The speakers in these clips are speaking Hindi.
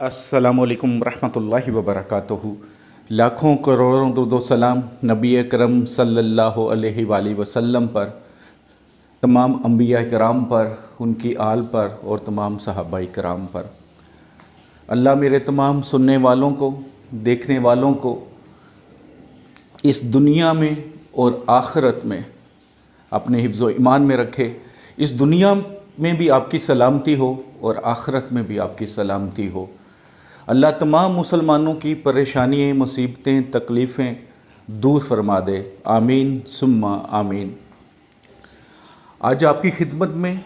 अस्सलामुअलैकुम रहमतुल्लाहि व बरकातुहू। लाखों करोड़ों दुरूद व सलाम नबी अकरम सल्लल्लाहु अलैहि वसल्लम पर, तमाम अंबिया कराम पर, उनकी आल पर और तमाम सहाबा कराम पर। अल्लाह मेरे तमाम सुनने वालों को, देखने वालों को इस दुनिया में और आखिरत में अपने हिफ्ज़ व ईमान में रखे। इस दुनिया में भी आपकी सलामती हो और आखिरत में भी आपकी सलामती हो। अल्लाह तमाम मुसलमानों की परेशानियाँ, मुसीबतें, तकलीफ़ें दूर फरमा दे। आमीन सुम्मा आमीन। आज आपकी खिदमत में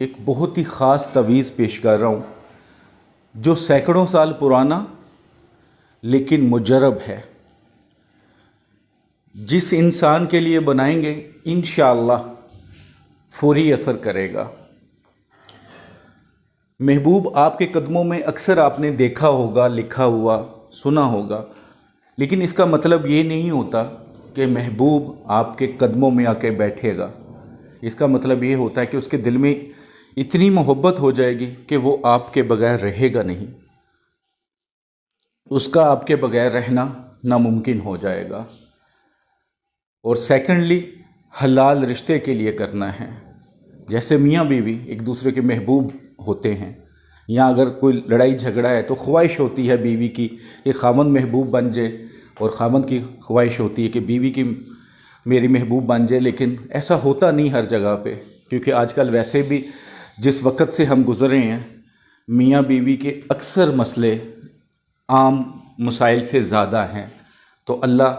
एक बहुत ही ख़ास तवीज़ पेश कर रहा हूँ, जो सैकड़ों साल पुराना लेकिन मुजरब है। जिस इंसान के लिए बनाएंगे इंशाअल्लाह फौरी असर करेगा। महबूब आपके कदमों में अक्सर आपने देखा होगा, लिखा हुआ, सुना होगा, लेकिन इसका मतलब ये नहीं होता कि महबूब आपके कदमों में आके बैठेगा। इसका मतलब ये होता है कि उसके दिल में इतनी मोहब्बत हो जाएगी कि वो आपके बगैर रहेगा नहीं, उसका आपके बगैर रहना नामुमकिन हो जाएगा। और सेकंडली, हलाल रिश्ते के लिए करना है। जैसे मियाँ बीवी एक दूसरे के महबूब होते हैं, या अगर कोई लड़ाई झगड़ा है तो ख्वाहिश होती है बीवी की कि खामन महबूब बन जाए, और खामन की ख्वाहिश होती है कि बीवी की मेरी महबूब बन जाए। लेकिन ऐसा होता नहीं हर जगह पे, क्योंकि आजकल वैसे भी जिस वक़्त से हम गुज़रे हैं, मियाँ बीवी के अक्सर मसले आम मसाइल से ज़्यादा हैं। तो अल्लाह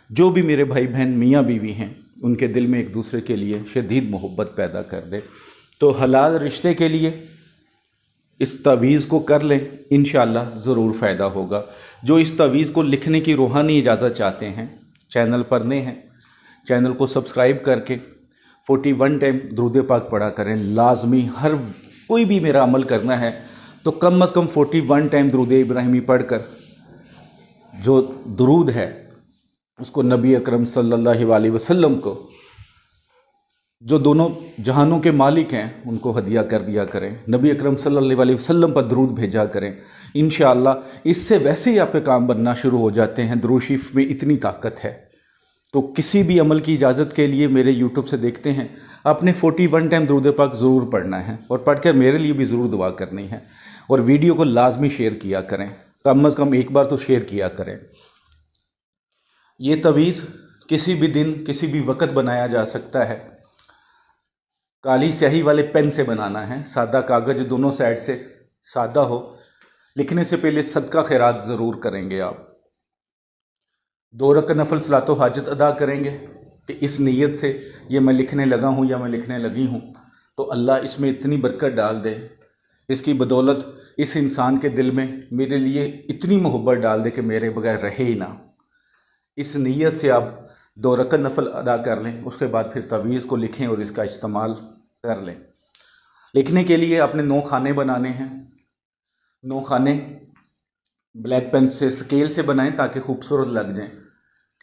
जो भी मेरे भाई बहन मियाँ बीवी हैं उनके दिल में एक दूसरे के लिए शदीद मोहब्बत पैदा कर दे। तो हलाल रिश्ते के लिए इस तवीज़ को कर लें, इंशाअल्लाह ज़रूर फ़ायदा होगा। जो इस तवीज़ को लिखने की रूहानी इजाज़त चाहते हैं, चैनल पर नए हैं, चैनल को सब्सक्राइब करके 41 टाइम दुरूद पाक पढ़ा करें। लाजमी हर कोई भी मेरा अमल करना है तो कम से कम 41 टाइम दुरूद इब्राहिमी पढ़कर जो दुरूद है उसको नबी अकरम सल्लल्लाहु अलैहि वसल्लम को, जो दोनों जहानों के मालिक हैं, उनको हदिया कर दिया करें। नबी अकरम सल्लल्लाहु अलैहि वसल्लम पर दुरूद भेजा करें। इंशाअल्लाह इससे वैसे ही आपके काम बनना शुरू हो जाते हैं। दुरूद शरीफ में इतनी ताकत है। तो किसी भी अमल की इजाज़त के लिए मेरे यूट्यूब से देखते हैं, आपने 41 टाइम दुरूद पाक ज़रूर पढ़ना है, और पढ़ कर मेरे लिए भी ज़रूर दुआ करनी है। और वीडियो को लाजमी शेयर किया करें, कम से कम एक बार तो शेयर किया करें। ये तवीज़ किसी भी दिन, किसी भी वक़्त बनाया जा सकता है। काली स्याही वाले पेन से बनाना है, सादा कागज़, दोनों साइड से सादा हो। लिखने से पहले सदका खैरात ज़रूर करेंगे आप। 2 रकात नफल सलातो हाजत अदा करेंगे कि इस नीयत से ये मैं लिखने लगा हूँ या मैं लिखने लगी हूँ, तो अल्लाह इसमें इतनी बरकत डाल दे, इसकी बदौलत इस इंसान के दिल में मेरे लिए इतनी मोहब्बत डाल दे कि मेरे बगैर रहे ही ना। इस नीयत से आप 2 रकात नफल अदा कर लें, उसके बाद फिर तवीज़ को लिखें और इसका इस्तेमाल कर लें। लिखने के लिए आपने 9 खाने बनाने हैं। 9 खाने ब्लैक पेन से, स्केल से बनाएं ताकि खूबसूरत लग जाएं।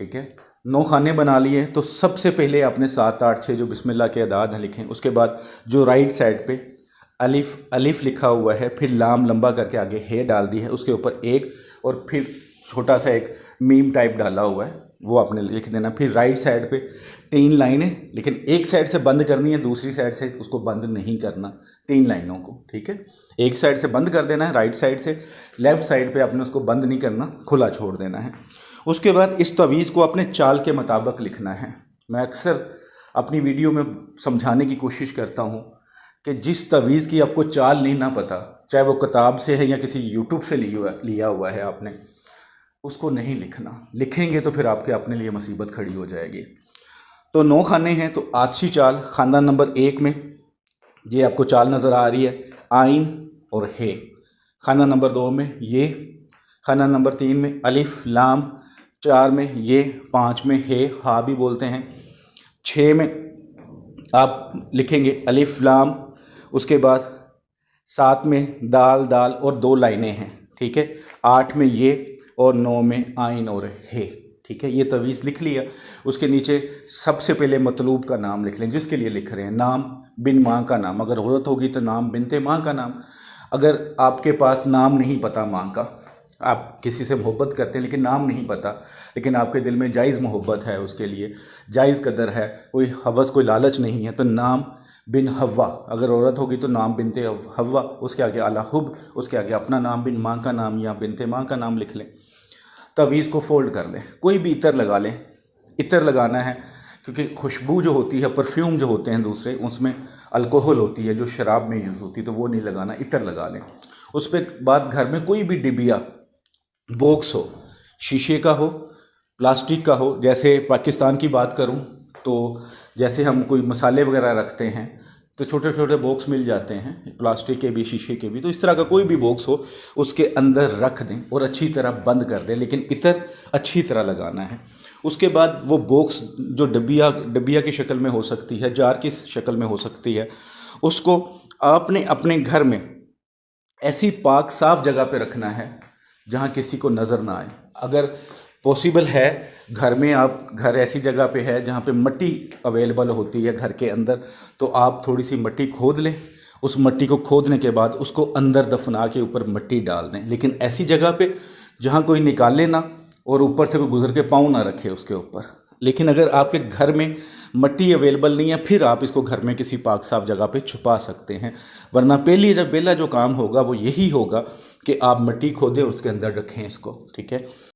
ठीक है, 9 खाने बना लिए तो सबसे पहले आपने 7, 8, 6 जो बिस्मिल्लाह के अदाद हैं लिखें। उसके बाद जो राइट साइड पे अलिफ लिखा हुआ है, फिर लाम लंबा करके आगे हे डाल दी है, उसके ऊपर एक, और फिर छोटा सा एक मीम टाइप डाला हुआ है, वो आपने लिख देना। फिर राइट साइड पे 3 लाइनें, लेकिन एक साइड से बंद करनी है, दूसरी साइड से उसको बंद नहीं करना, 3 लाइनों को। ठीक है, एक साइड से बंद कर देना है, राइट साइड से, लेफ़्ट साइड पे आपने उसको बंद नहीं करना, खुला छोड़ देना है। उसके बाद इस तवीज़ को अपने चाल के मुताबिक लिखना है। मैं अक्सर अपनी वीडियो में समझाने की कोशिश करता हूँ कि जिस तवीज़ की आपको चाल नहीं ना पता, चाहे वो किताब से है या किसी यूट्यूब से लिया हुआ है आपने, उसको नहीं लिखना। लिखेंगे तो फिर आपके अपने लिए मुसीबत खड़ी हो जाएगी। तो 9 खाने हैं, तो आछी चाल ख़ानदान नंबर 1 में ये आपको चाल नज़र आ रही है, आइन और हे। ख़ानदान नंबर 2 में ये, ख़ानदान नंबर 3 में अलिफ लाम, 4 में ये, 5 में हे, हा भी बोलते हैं, 6 में आप लिखेंगे अलिफ लाम, उसके बाद 7 में दाल दाल और 2 लाइनें हैं। ठीक है, 8 में ये, और 9 में आइन और हे। ठीक है, ये तवीज़ लिख लिया। उसके नीचे सबसे पहले मतलूब का नाम लिख लें, जिसके लिए लिख रहे हैं। नाम बिन माँ का नाम, अगर औरत होगी तो नाम बिनते माँ का नाम, अगर आपके पास नाम नहीं पता माँ का, आप किसी से मोहब्बत करते हैं लेकिन नाम नहीं पता, लेकिन आपके दिल में जायज़ मोहब्बत है, उसके लिए जायज़ कदर है, कोई हवस कोई लालच नहीं है, तो नाम बिन हवा, अगर औरत होगी तो नाम बिनते हवा, उसके आगे आला हुब, उसके आगे अपना नाम बिन माँ का नाम या बिनते माँ का नाम लिख लें। तवीज़ को फोल्ड कर लें, कोई भी इतर लगा लें। इतर लगाना है क्योंकि खुशबू जो होती है, परफ्यूम जो होते हैं दूसरे, उसमें अल्कोहल होती है जो शराब में यूज़ होती है, तो वो नहीं लगाना, इतर लगा लें। उस पर बाद घर में कोई भी डिबिया बॉक्स हो, शीशे का हो, प्लास्टिक का हो, जैसे पाकिस्तान की बात करूं तो जैसे हम कोई मसाले वगैरह रखते हैं तो छोटे छोटे बॉक्स मिल जाते हैं, प्लास्टिक के भी शीशे के भी, तो इस तरह का कोई भी बॉक्स हो उसके अंदर रख दें और अच्छी तरह बंद कर दें, लेकिन इतर अच्छी तरह लगाना है। उसके बाद वो बॉक्स जो डबिया की शक्ल में हो सकती है, जार की शक्ल में हो सकती है, उसको आपने अपने घर में ऐसी पाक साफ जगह पे रखना है जहाँ किसी को नज़र ना आए। अगर पॉसिबल है घर में, आप घर ऐसी जगह पे है जहाँ पे मिट्टी अवेलेबल होती है घर के अंदर, तो आप थोड़ी सी मिट्टी खोद लें। उस मिट्टी को खोदने के बाद उसको अंदर दफना के ऊपर मिट्टी डाल दें, लेकिन ऐसी जगह पे जहाँ कोई निकाले ना और ऊपर से कोई गुजर के पाँव ना रखे उसके ऊपर। लेकिन अगर आपके घर में मिट्टी अवेलेबल नहीं है, फिर आप इसको घर में किसी पाक साफ जगह पे छुपा सकते हैं। वरना पहला जो काम होगा वो यही होगा कि आप मिट्टी खोदें और उसके अंदर रखें इसको, ठीक है।